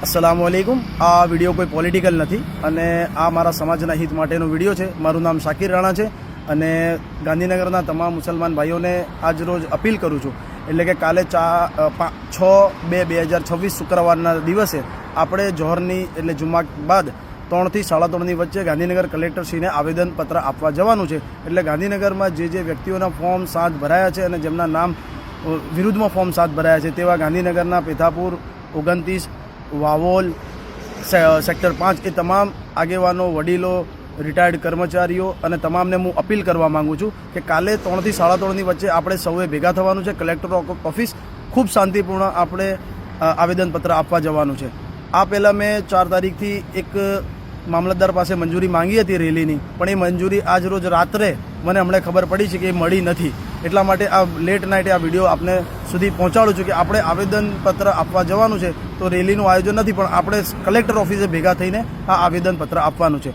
अस्सलामुअलैकुम। आ विडियो कोई पॉलिटिकल नहीं अने आ मारा समाजना हित माटेनो विडियो है। मारू नाम शाकिर राणा है अने गांधीनगरना तमाम मुसलमान भाईओ ने आज रोज अपील करूँ छूँ एटले के काले 6/2/2026 शुक्रवारना दिवसे आपणे जोहरनी एटले जुम्मा बाद 3 થી 3:30 वच्चे गांधीनगर कलेक्टरश्रीने आवेदनपत्र आपवा जवानुं छे। एटले गांधीनगरमां जे व्यक्तिओना फॉर्म 7 भराया छे अने जेमना नाम विरुद्धमां फॉर्म 7 भराया छे तेवा गांधीनगरना पेथापुर 29 वावोल सेक्टर 5 ए तमाम आगेवानो वडीलो रिटायर्ड कर्मचारीओ अने तमामने हूँ अपील करवा माँगू छूँ कि काले 3 થી 3:30 वच्चे आपणे सौए भेगा थवानुं छे। कलेक्टर ऑफिस खूब शांतिपूर्ण आपणे आवेदनपत्र आपवा जवानुं छे। आ पहला मैं 4 तारीखथी एक मामलतदार पासे मंजूरी मांगी हती रेलीनी, पण ए मंजूरी आज रोज रात्रे मने हमणे खबर पड़ी छे कि मळी नथी। એટલા માટે આ લેટ નાઇટે આ વિડીયો આપને સુધી પહોંચાડું છું કે આપણે આવેદનપત્ર આપવા જવાનું છે તો રેલીનું આયોજન નથી પણ આપણે કલેક્ટર ઓફિસે ભેગા થઈને આ આવેદનપત્ર આપવાનું છે।